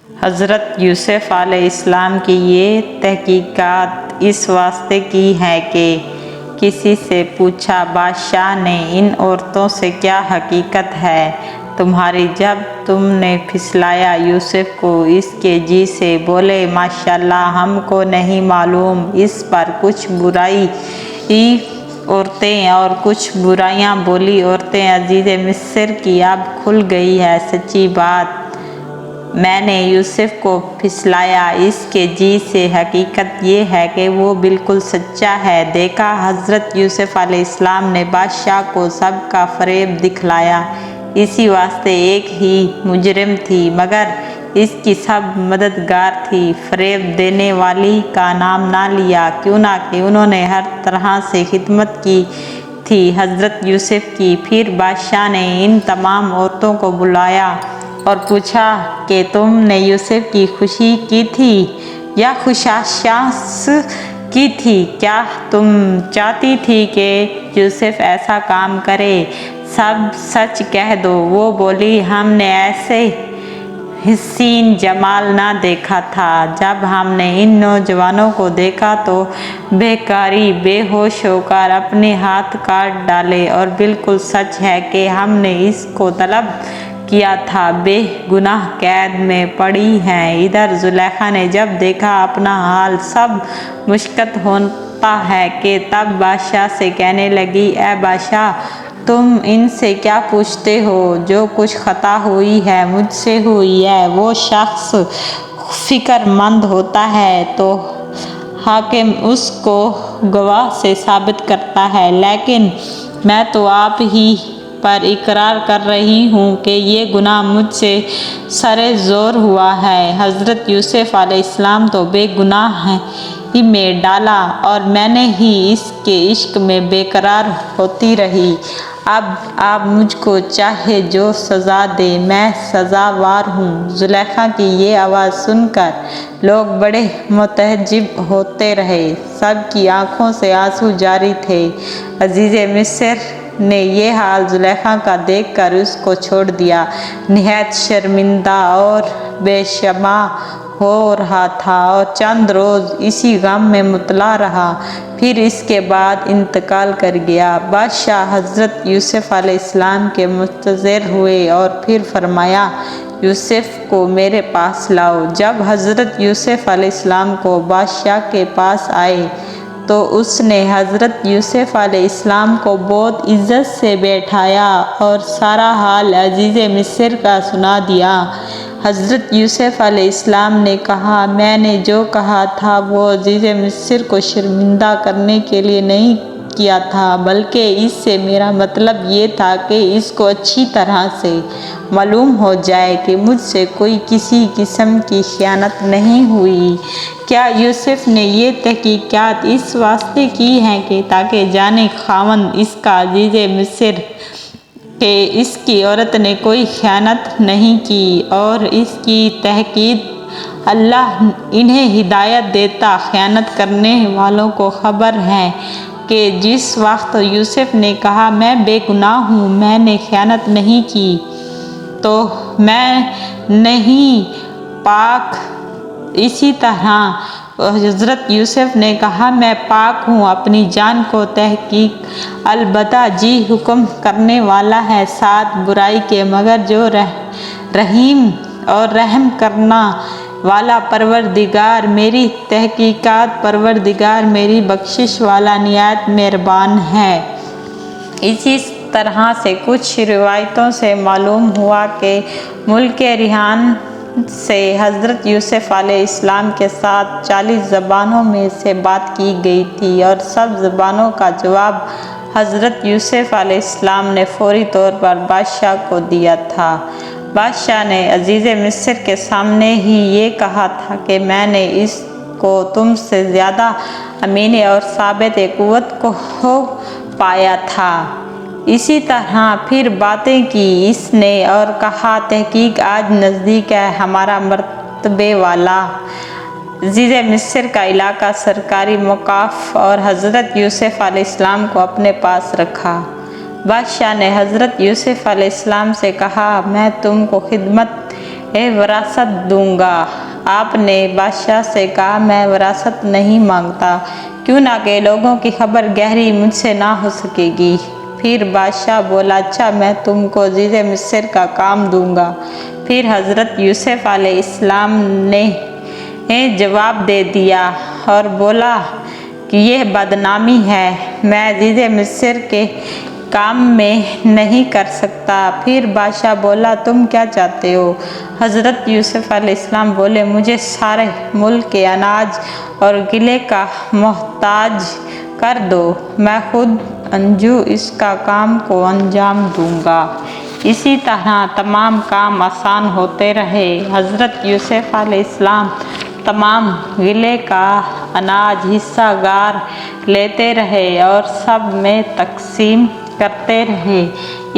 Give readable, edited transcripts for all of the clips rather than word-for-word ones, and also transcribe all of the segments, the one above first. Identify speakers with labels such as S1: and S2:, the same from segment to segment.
S1: حضرت یوسف علیہ السلام کی یہ تحقیقات اس واسطے کی ہے کہ کسی سے پوچھا، بادشاہ نے ان عورتوں سے کیا حقیقت ہے تمہاری؟ جب تم نے پھسلایا یوسف کو اس کے جی سے، بولے ماشاءاللہ ہم کو نہیں معلوم۔ اس پر کچھ برائی عورتیں اور کچھ برائیاں بولی عورتیں، عزیز مصر کی اب کھل گئی ہے سچی بات، میں نے یوسف کو پھسلایا اس کے جی سے، حقیقت یہ ہے کہ وہ بالکل سچا ہے۔ دیکھا حضرت یوسف علیہ السلام نے بادشاہ کو سب کا فریب دکھلایا، اسی واسطے ایک ہی مجرم تھی مگر اس کی سب مددگار تھی، فریب دینے والی کا نام نہ لیا، کیوں نہ کہ انہوں نے ہر طرح سے خدمت کی تھی حضرت یوسف کی۔ پھر بادشاہ نے ان تمام عورتوں کو بلایا اور پوچھا کہ تم نے یوسف کی خوشی کی تھی یا خشاشاس کی تھی؟ کیا تم چاہتی تھی کہ یوسف ایسا کام کرے؟ سب سچ کہہ دو۔ وہ بولی، ہم نے ایسے حسین جمال نہ دیکھا تھا۔ جب ہم نے ان نوجوانوں کو دیکھا تو بھیکاری بے ہوش ہو کر اپنے ہاتھ کاٹ ڈالے، اور بالکل سچ ہے کہ ہم نے اس کو طلب کیا تھا، بے گناہ قید میں پڑی ہیں۔ ادھر زلیخا نے جب دیکھا اپنا حال سب مشکل ہوتا ہے کہ تب بادشاہ سے کہنے لگی، اے بادشاہ تم ان سے کیا پوچھتے ہو؟ جو کچھ خطا ہوئی ہے مجھ سے ہوئی ہے۔ وہ شخص فکر مند ہوتا ہے تو حاکم اس کو گواہ سے ثابت کرتا ہے، لیکن میں تو آپ ہی پر اقرار کر رہی ہوں کہ یہ گناہ مجھ سے سرِ زور ہوا ہے۔ حضرت یوسف علیہ السلام تو بے گناہ ہی میں ڈالا اور میں نے ہی اس کے عشق میں بے قرار ہوتی رہی۔ اب آپ مجھ کو چاہے جو سزا دیں، میں سزاوار ہوں۔ زلیخا کی یہ آواز سن کر لوگ بڑے متعجب ہوتے رہے، سب کی آنکھوں سے آنسو جاری تھے۔ عزیز مصر نے یہ حال زلیخا کا دیکھ کر اس کو چھوڑ دیا، نہایت شرمندہ اور بے شمع ہو رہا تھا اور چند روز اسی غم میں مبتلا رہا، پھر اس کے بعد انتقال کر گیا۔ بادشاہ حضرت یوسف علیہ السلام کے منتظر ہوئے اور پھر فرمایا، یوسف کو میرے پاس لاؤ۔ جب حضرت یوسف علیہ السلام کو بادشاہ کے پاس آئے تو اس نے حضرت یوسف علیہ السلام کو بہت عزت سے بیٹھایا اور سارا حال عزیز مصر کا سنا دیا۔ حضرت یوسف علیہ السلام نے کہا، میں نے جو کہا تھا وہ عزیز مصر کو شرمندہ کرنے کے لیے نہیں کیا تھا، بلکہ اس سے میرا مطلب یہ تھا کہ اس کو اچھی طرح سے معلوم ہو جائے کہ مجھ سے کوئی کسی قسم کی خیانت نہیں ہوئی۔ کیا یوسف نے یہ تحقیقات اس واسطے کی ہیں کہ تاکہ جانے خاوند اس کا عزیز مصر کہ اس کی عورت نے کوئی خیانت نہیں کی، اور اس کی تحقیق اللہ انہیں ہدایت دیتا خیانت کرنے والوں کو خبر ہے کہ جس وقت یوسف نے کہا میں بے گناہ ہوں، میں نے خیانت نہیں کی، تو میں نہیں پاک، اسی طرح حضرت یوسف نے کہا میں پاک ہوں اپنی جان کو تحقیق البتہ جی حکم کرنے والا ہے ساتھ برائی کے، مگر جو رحیم اور رحم کرنا والا پروردگار میری تحقیقات پروردگار میری بخشش والا نہایت مہربان ہے۔ اسی طرح سے کچھ روایتوں سے معلوم ہوا کہ ملک ریحان سے حضرت یوسف علیہ السلام کے ساتھ 40 زبانوں میں سے بات کی گئی تھی، اور سب زبانوں کا جواب حضرت یوسف علیہ السلام نے فوری طور پر بادشاہ کو دیا تھا۔ بادشاہ نے عزیز مصر کے سامنے ہی یہ کہا تھا کہ میں نے اس کو تم سے زیادہ امین اور ثابت قوت کو پایا تھا۔ اسی طرح پھر باتیں کی اس نے اور کہا، تحقیق آج نزدیک ہے ہمارا مرتبے والا عزیز مصر کا علاقہ سرکاری موقف اور حضرت یوسف علیہ السلام کو اپنے پاس رکھا۔ بادشاہ نے حضرت یوسف علیہ السلام سے کہا، میں تم کو خدمت وراثت دوں گا۔ آپ نے بادشاہ سے کہا میں وراثت نہیں مانگتا، کیوں نہ کہ لوگوں کی خبر گہری مجھ سے نہ ہو سکے گی۔ پھر بادشاہ بولا اچھا میں تم کو عزیز مصر کا کام دوں گا۔ پھر حضرت یوسف علیہ السلام نے جواب دے دیا اور بولا کہ یہ بدنامی ہے، میں عزیز مصر کے کام میں نہیں کر سکتا۔ پھر بادشاہ بولا تم کیا چاہتے ہو؟ حضرت یوسف علیہ السلام بولے مجھے سارے ملک کے اناج اور غلے کا محتاج کر دو، میں خود انجو اس کا کام کو انجام دوں گا۔ اسی طرح تمام کام آسان ہوتے رہے۔ حضرت یوسف علیہ السلام تمام غلے کا اناج حصہ گار لیتے رہے اور سب میں تقسیم کرتے رہے۔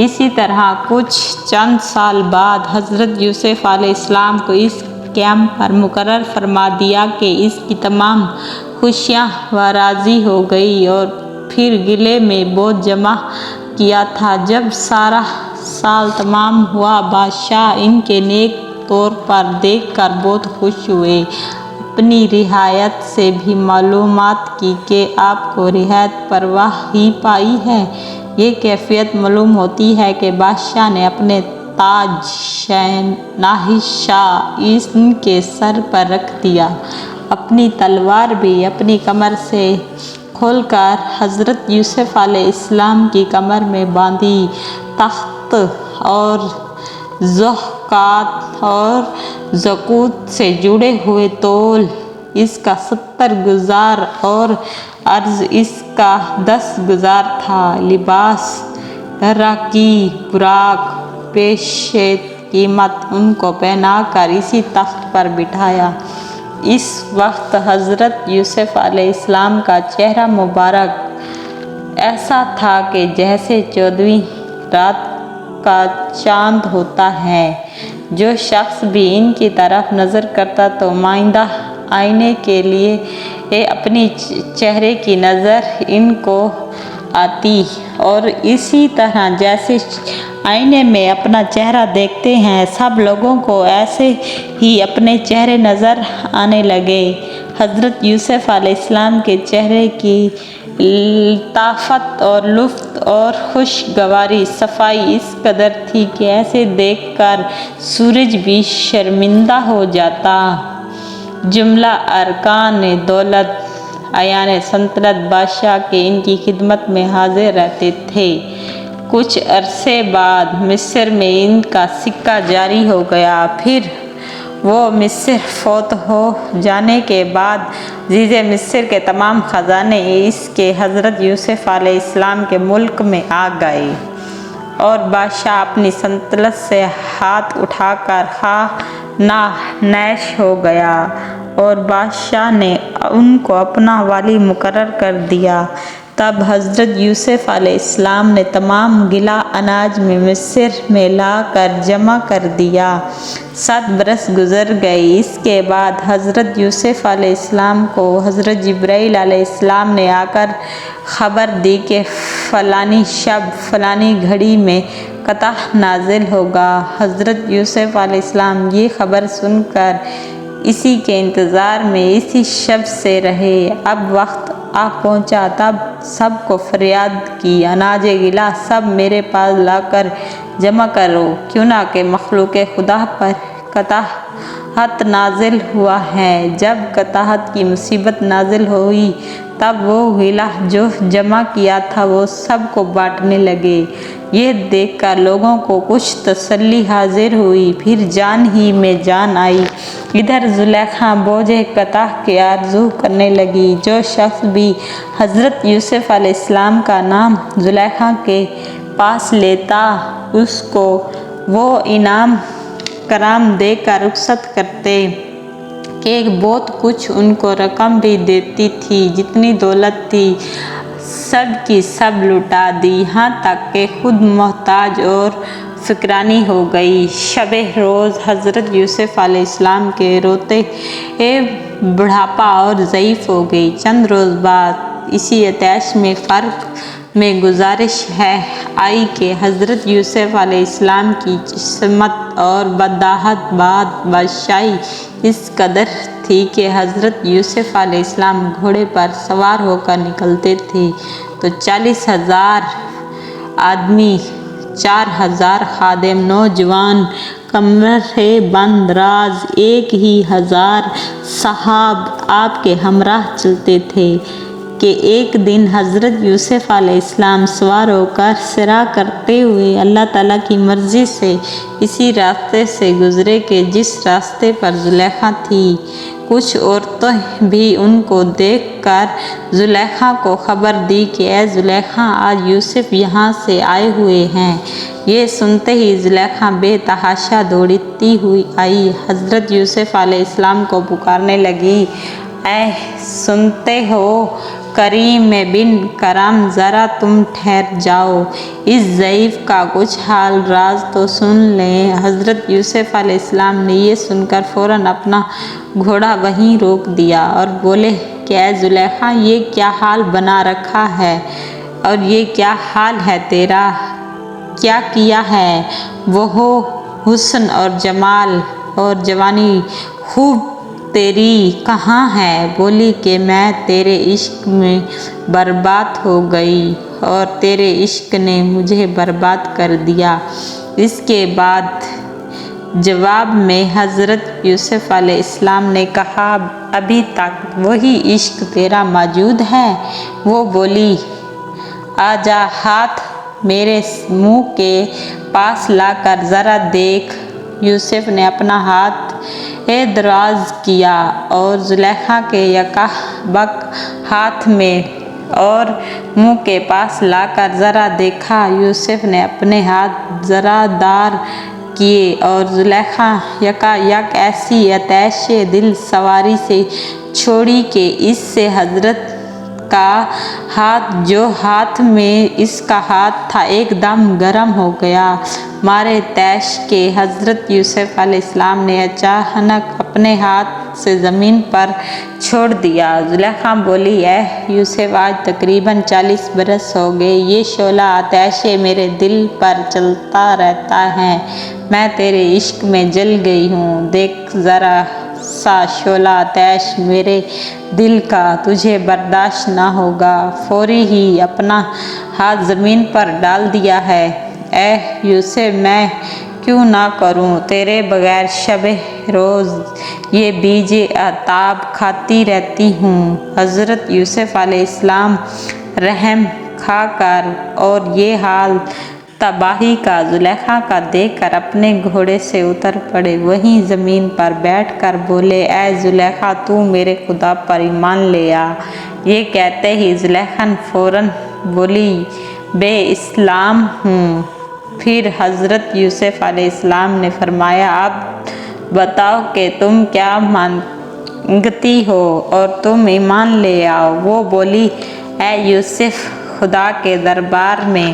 S1: اسی طرح کچھ چند سال بعد حضرت یوسف علیہ السلام کو اس کیمپ پر مقرر فرما دیا کہ اس کی تمام خوشیاں راضی ہو گئی اور پھر غلے میں بہت جمع کیا تھا۔ جب سارا سال تمام ہوا، بادشاہ ان کے نیک طور پر دیکھ کر بہت خوش ہوئے۔ اپنی رعایت سے بھی معلومات کی کہ آپ کو رعایت پرواہ ہی پائی ہے۔ یہ کیفیت معلوم ہوتی ہے کہ بادشاہ نے اپنے تاج شاہنشاہی ان کے سر پر رکھ دیا، اپنی تلوار بھی اپنی کمر سے کھول کر حضرت یوسف علیہ السلام کی کمر میں باندھی۔ تخت اور زکوٰۃ اور زکوٰۃ سے جڑے ہوئے تول اس کا 70 گزار اور عرض اس کا 10 گزار تھا۔ لباس رقیع براق پیشِ قیمت ان کو پہنا کر اسی تخت پر بٹھایا۔ اس وقت حضرت یوسف علیہ السلام کا چہرہ مبارک ایسا تھا کہ جیسے 14ویں رات کا چاند ہوتا ہے۔ جو شخص بھی ان کی طرف نظر کرتا تو مانندہ آئینے کے لیے اپنی چہرے کی نظر ان کو آتی، اور اسی طرح جیسے آئینے میں اپنا چہرہ دیکھتے ہیں، سب لوگوں کو ایسے ہی اپنے چہرے نظر آنے لگے۔ حضرت یوسف علیہ السلام کے چہرے کی لطافت اور لطف اور خوشگواری صفائی اس قدر تھی کہ ایسے دیکھ کر سورج بھی شرمندہ ہو جاتا۔ جملہ ارکان دولت اعیان سلطنت بادشاہ کے ان کی خدمت میں حاضر رہتے تھے۔ کچھ عرصے بعد مصر میں ان کا سکہ جاری ہو گیا۔ پھر وہ مصر فوت ہو جانے کے بعد عزیز مصر کے تمام خزانے اس کے حضرت یوسف علیہ السلام کے ملک میں آ گئے، اور بادشاہ اپنی سلطنت سے ہاتھ اٹھا کر خواہ نیش ہو گیا، اور بادشاہ نے ان کو اپنا والی مقرر کر دیا۔ تب حضرت یوسف علیہ السلام نے تمام غلہ اناج میں مصر میں لا کر جمع کر دیا۔ 7 برس گزر گئے۔ اس کے بعد حضرت یوسف علیہ السلام کو حضرت جبرائیل علیہ السلام نے آ کر خبر دی کہ فلانی شب فلانی گھڑی میں قحط نازل ہوگا۔ حضرت یوسف علیہ السلام یہ خبر سن کر اسی کے انتظار میں اسی شب سے رہے۔ اب وقت آ پہنچا، تب سب کو فریاد کی اناج غلہ سب میرے پاس لا کر جمع کرو، کیوں نہ کہ مخلوق خدا پر قحط نازل ہوا ہے۔ جب قحط کی مصیبت نازل ہوئی تب وہ غلہ جو جمع کیا تھا وہ سب کو بانٹنے لگے۔ یہ دیکھ کر لوگوں کو کچھ تسلی حاصل ہوئی، پھر جان ہی میں جان آئی۔ ادھر زلیخا بوجھ قحط کی آرزو کرنے لگی۔ جو شخص بھی حضرت یوسف علیہ السلام کا نام زلیخا کے پاس لیتا اس کو وہ انعام کرام دے کر رخصت کرتے کہ بہت کچھ ان کو رقم بھی دیتی تھی۔ جتنی دولت تھی سب کی سب لٹا دی، یہاں تک کہ خود محتاج اور فقرانی ہو گئی۔ شب روز حضرت یوسف علیہ السلام کے روتے بڑھاپا اور ضعیف ہو گئی۔ چند روز بعد اسی آتش میں فرق میں گزارش ہے آئی کہ حضرت یوسف علیہ السلام کی عصمت اور بداحت بعد بادشاہی اس قدر تھی کہ حضرت یوسف علیہ السلام گھوڑے پر سوار ہو کر نکلتے تھے تو 40,000 آدمی، 4,000 خادم، نوجوان، کمرے بند راز 1,000 صحاب آپ کے ہمراہ چلتے تھے کہ ایک دن حضرت یوسف علیہ السلام سوار ہو کر سیرا کرتے ہوئے اللہ تعالیٰ کی مرضی سے اسی راستے سے گزرے کہ جس راستے پر زلیخا تھی۔ کچھ عورتیں بھی ان کو دیکھ کر زلیخا کو خبر دی کہ اے زلیخا، آج یوسف یہاں سے آئے ہوئے ہیں۔ یہ سنتے ہی زلیخا بے تحاشا دوڑتی ہوئی آئی، حضرت یوسف علیہ السلام کو پکارنے لگی، اے سنتے ہو کریم بن کرم، ذرا تم ٹھہر جاؤ، اس ضعیف کا کچھ حال راز تو سن لیں۔ حضرت یوسف علیہ السلام نے یہ سن کر فوراً اپنا گھوڑا وہیں روک دیا اور بولے کہ اے زلیخا، یہ کیا حال بنا رکھا ہے اور یہ کیا حال ہے تیرا؟ کیا کیا ہے؟ وہ حسن اور جمال اور جوانی خوب تیری کہاں ہے؟ بولی کہ میں تیرے عشق میں برباد ہو گئی اور تیرے عشق نے مجھے برباد کر دیا۔ اس کے بعد جواب میں حضرت یوسف علیہ السلام نے کہا، ابھی تک وہی عشق تیرا موجود ہے؟ وہ بولی، آجا، ہاتھ میرے منہ کے پاس لا کر ذرا دیکھ۔ یوسف نے اپنا ہاتھ دراز کیا اور زلیخا کے یکا بک ہاتھ میں اور منہ کے پاس لا کر ذرا دیکھا۔ یوسف نے اپنے ہاتھ ذرا دار کیے اور زلیخا یکا یک ایسی آتش دل سواری سے چھوڑی کہ اس سے حضرت کا ہاتھ جو ہاتھ میں اس کا ہاتھ تھا ایک دم گرم ہو گیا۔ مارے طیش کے حضرت یوسف علیہ السلام نے اچانک اپنے ہاتھ سے زمین پر چھوڑ دیا۔ زلیخا بولی، اے یوسف، آج تقریباً 40 برس ہو گئے، یہ شعلہ آتش میرے دل پر چلتا رہتا ہے، میں تیرے عشق میں جل گئی ہوں، دیکھ ذرا سا شعلہ آتش میرے دل کا تجھے برداشت نہ ہوگا۔ فوری ہی اپنا ہاتھ زمین پر ڈال دیا ہے۔ اے یوسف، میں کیوں نہ کروں تیرے بغیر شب روز یہ بیج عتاب کھاتی رہتی ہوں۔ حضرت یوسف علیہ السلام رحم کھا کر اور یہ حال تباہی کا زلیخا کا دیکھ کر اپنے گھوڑے سے اتر پڑے، وہیں زمین پر بیٹھ کر بولے، اے زلیخا، تو میرے خدا پر ایمان لے آ۔ یہ کہتے ہی زلیخا فوراً بولی، بے اسلام ہوں۔ پھر حضرت یوسف علیہ السلام نے فرمایا، اب بتاؤ کہ تم کیا مانگتی ہو اور تم ایمان لے آؤ۔ وہ بولی، اے یوسف، خدا کے دربار میں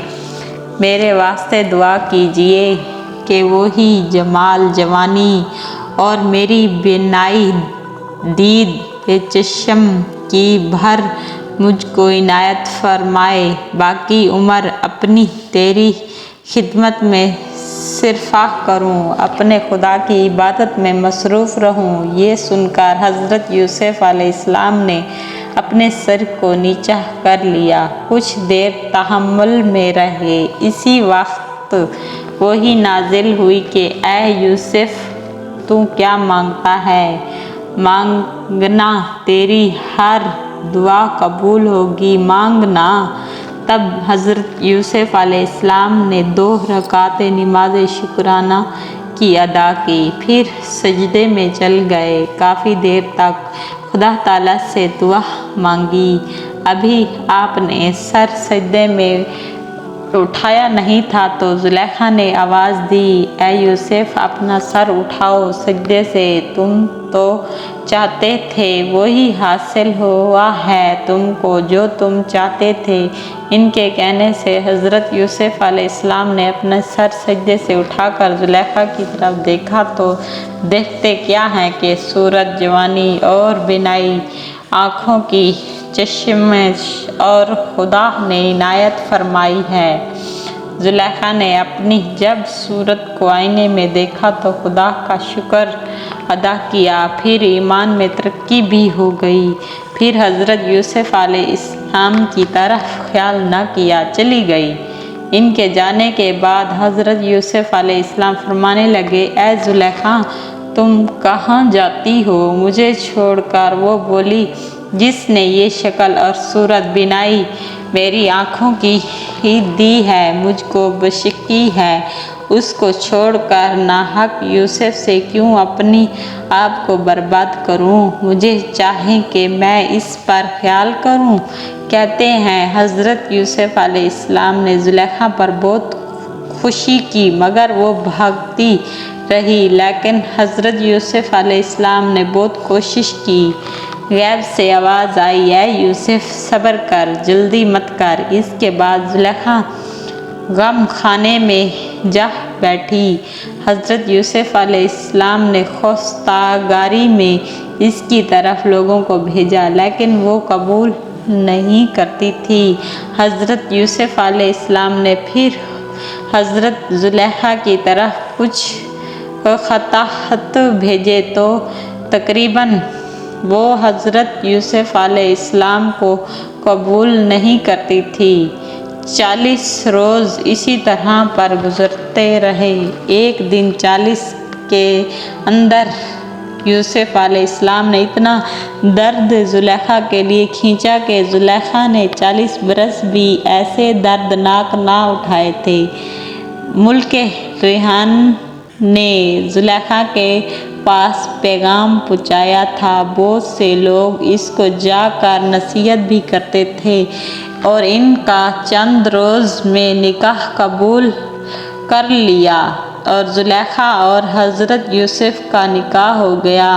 S1: میرے واسطے دعا کیجیے کہ وہی جمال، جوانی اور میری بینائی دید چشم کی بھر مجھ کو عنایت فرمائے، باقی عمر اپنی تیری خدمت میں صرفہ کروں، اپنے خدا کی عبادت میں مصروف رہوں۔ یہ سن کر حضرت یوسف علیہ السلام نے اپنے سر کو نیچا کر لیا، کچھ دیر تحمل میں رہے۔ اسی وقت وحی نازل ہوئی کہ اے یوسف، تو کیا مانگتا ہے؟ مانگنا، تیری ہر دعا قبول ہوگی، مانگنا۔ تب حضرت یوسف علیہ السلام نے 2 رکعت نماز شکرانہ کی ادا کی، پھر سجدے میں چل گئے، کافی دیر تک خدا تعالیٰ سے دعا مانگی۔ ابھی آپ نے سر سجدے میں اٹھایا نہیں تھا تو زلیخا نے آواز دی، اے یوسف، اپنا سر اٹھاؤ سجدے سے، تم تو چاہتے تھے وہی حاصل ہوا ہے تم کو جو تم چاہتے تھے۔ ان کے کہنے سے حضرت یوسف علیہ السلام نے اپنا سر سجدے سے اٹھا کر زلیخا کی طرف دیکھا تو دیکھتے کیا ہیں کہ صورت، جوانی اور بینائی، آنکھوں کی چشمش اور خدا نے عنایت فرمائی ہے۔ زلیخا نے اپنی جب صورت کو آئینے میں دیکھا تو خدا کا شکر ادا کیا، پھر ایمان میں ترقی بھی ہو گئی، پھر حضرت یوسف علیہ السلام کی طرف خیال نہ کیا چلی گئی۔ ان کے جانے کے بعد حضرت یوسف علیہ السلام فرمانے لگے، اے زلیخا تم کہاں جاتی ہو مجھے چھوڑ کر؟ وہ بولی، جس نے یہ شکل اور صورت بنائی میری آنکھوں کی دی ہے، مجھ کو بشکی ہے، اس کو چھوڑ کر ناحق یوسف سے کیوں اپنی آپ کو برباد کروں؟ مجھے چاہے کہ میں اس پر خیال کروں۔ کہتے ہیں حضرت یوسف علیہ السلام نے زلیخا پر بہت خوشی کی مگر وہ بھاگتی رہی، لیکن حضرت یوسف علیہ السلام نے بہت کوشش کی۔ غیب سے آواز آئی، اے یوسف صبر کر، جلدی مت کر۔ اس کے بعد زلیخا غم خانے میں جا بیٹھی۔ حضرت یوسف علیہ السلام نے خواستگاری میں اس کی طرف لوگوں کو بھیجا لیکن وہ قبول نہیں کرتی تھی۔ حضرت یوسف علیہ السلام نے پھر حضرت زلیخا کی طرف کچھ خطاط بھیجے تو تقریباً وہ حضرت یوسف علیہ السلام کو قبول نہیں کرتی تھی۔ 40 روز اسی طرح پر گزرتے رہے۔ ایک دن 40 کے اندر یوسف علیہ السلام نے اتنا درد زلیخا کے لیے کھینچا کہ زلیخا نے 40 برس بھی ایسے دردناک نہ اٹھائے تھے۔ ملک ریحان نے زلیخا کے پاس پیغام پہنچایا تھا، بہت سے لوگ اس کو جا کر نصیحت بھی کرتے تھے اور ان کا چند روز میں نکاح قبول کر لیا اور زلیخا اور حضرت یوسف کا نکاح ہو گیا۔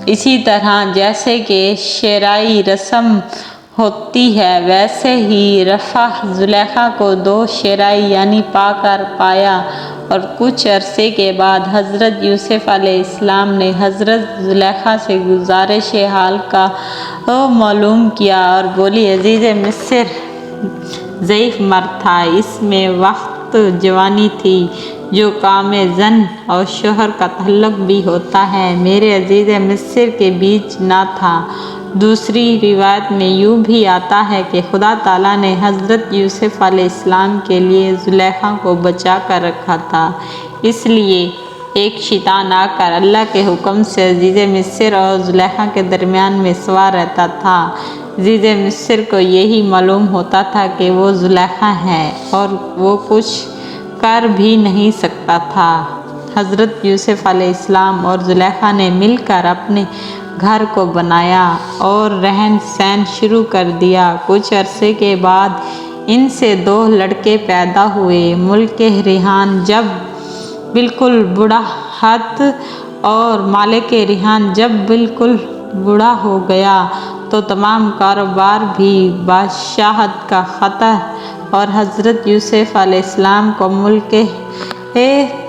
S1: اسی طرح جیسے کہ شرعی رسم ہوتی ہے ویسے ہی رفع زلیخا کو 2 شرعی یعنی پا کر پایا، اور کچھ عرصے کے بعد حضرت یوسف علیہ السلام نے حضرت زلیخا سے گزارش حال کا معلوم کیا اور بولی، عزیز مصر ضعیف مرد تھا، اس میں وقت جوانی تھی جو کام زن اور شوہر کا تعلق بھی ہوتا ہے، میرے عزیز مصر کے بیچ نہ تھا۔ دوسری روایت میں یوں بھی آتا ہے کہ خدا تعالیٰ نے حضرت یوسف علیہ السلام کے لیے زلیخا کو بچا کر رکھا تھا، اس لیے ایک شیطان آ کر اللہ کے حکم سے عزیز مصر اور زلیخا کے درمیان میں سوار رہتا تھا۔ عزیز مصر کو یہی معلوم ہوتا تھا کہ وہ زلیخا ہے اور وہ کچھ کر بھی نہیں سکتا تھا۔ حضرت یوسف علیہ السلام اور زلیخا نے مل کر اپنے گھر کو بنایا اور رہن سہن شروع کر دیا۔ کچھ عرصے کے بعد ان سے 2 لڑکے پیدا ہوئے۔ ملک ریحان جب بالکل بوڑھاپت اور مالک ریحان جب بالکل بوڑھا ہو گیا تو تمام کاروبار بھی بادشاہت کا خطر اور حضرت یوسف علیہ السلام کو ملک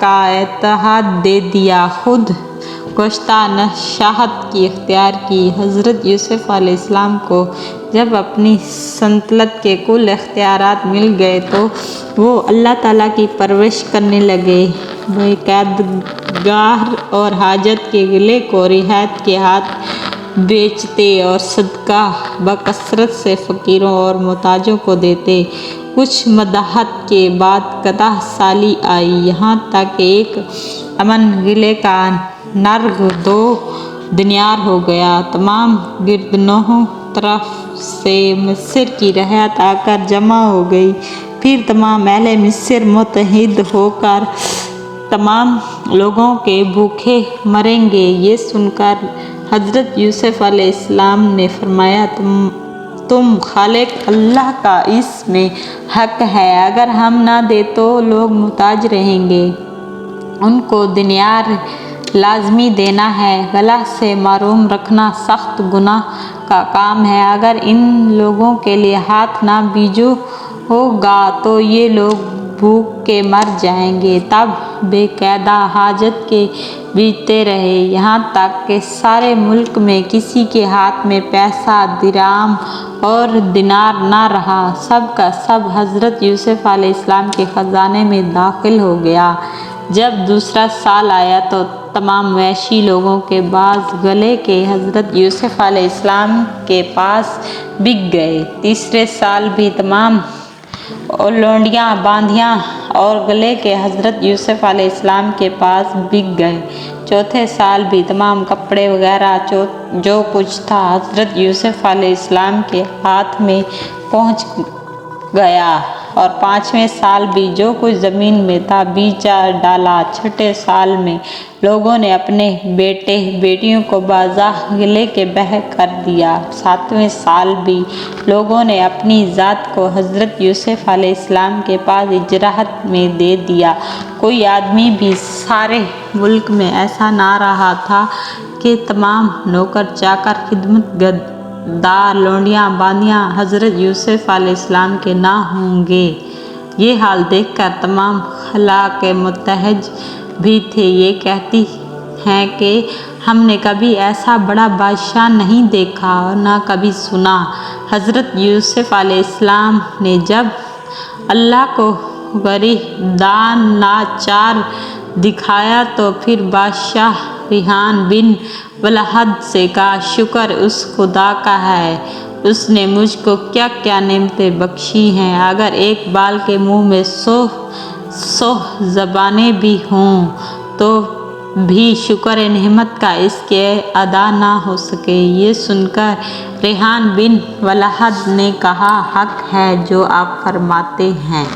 S1: کا اتحاد دے دیا، خود گشتہ نشاہت کی اختیار کی۔ حضرت یوسف علیہ السلام کو جب اپنی سلطنت کے کل اختیارات مل گئے تو وہ اللہ تعالیٰ کی پرورش کرنے لگے، قیدگار اور حاجت کے گلے کو رعیت کے ہاتھ بیچتے اور صدقہ بکثرت سے فقیروں اور محتاجوں کو دیتے۔ کچھ مدت کے بعد قحط سالی آئی، یہاں تک کہ ایک امن گلے کا نرخ 2 دینار ہو گیا۔ تمام گردنوں طرف سے مصر کی رعیت آ کر جمع ہو گئی، پھر تمام اہل مصر متحد ہو کر تمام لوگوں کے بھوکے مریں گے۔ یہ سن کر حضرت یوسف علیہ السلام نے فرمایا، تم خالق اللہ کا اس میں حق ہے، اگر ہم نہ دیں تو لوگ محتاج رہیں گے، ان کو دینار لازمی دینا ہے، غلہ سے محروم رکھنا سخت گناہ کا کام ہے، اگر ان لوگوں کے لیے ہاتھ نہ بھیجو ہوگا تو یہ لوگ بھوک کے مر جائیں گے۔ تب بے قاعدہ حاجت کے بیچتے رہے، یہاں تک کہ سارے ملک میں کسی کے ہاتھ میں پیسہ، درہم اور دینار نہ رہا۔ سب کا سب حضرت یوسف علیہ السلام کے خزانے میں داخل ہو گیا۔ جب دوسرا سال آیا تو تمام وحشی لوگوں کے باز گلے کے حضرت یوسف علیہ السلام کے پاس بک گئے۔ تیسرے سال بھی تمام لونڈیاں، باندیاں اور گلے کے حضرت یوسف علیہ السلام کے پاس بک گئے۔ چوتھے سال بھی تمام کپڑے وغیرہ جو کچھ تھا حضرت یوسف علیہ السلام کے ہاتھ میں پہنچ گیا، اور پانچویں سال بھی جو کچھ زمین میں تھا بیچ ڈالا۔ چھٹے سال میں لوگوں نے اپنے بیٹے بیٹیوں کو بازار گلے کے بہر کر دیا۔ ساتویں سال بھی لوگوں نے اپنی ذات کو حضرت یوسف علیہ السلام کے پاس اجارت میں دے دیا۔ کوئی آدمی بھی سارے ملک میں ایسا نہ رہا تھا کہ تمام نوکر چاکر، خدمت گار، لونڈیاں باندیاں حضرت یوسف علیہ السلام کے نہ ہوں گے۔ یہ حال دیکھ کر تمام خلائق متحج بھی تھے، یہ کہتی ہیں کہ ہم نے کبھی ایسا بڑا بادشاہ نہیں دیکھا اور نہ کبھی سنا۔ حضرت یوسف علیہ السلام نے جب اللہ کو غریب دان لاچار دکھایا تو پھر بادشاہ ریحان بن ولہد سے کہا، شکر اس خدا کا ہے، اس نے مجھ کو کیا کیا نعمتیں بخشی ہیں۔ اگر ایک بال کے منہ میں 100 زبانیں بھی ہوں تو بھی شکر نعمت کا اس کے ادا نہ ہو سکے۔ یہ سن کر ریحان بن ولہد نے کہا، حق ہے جو آپ فرماتے ہیں۔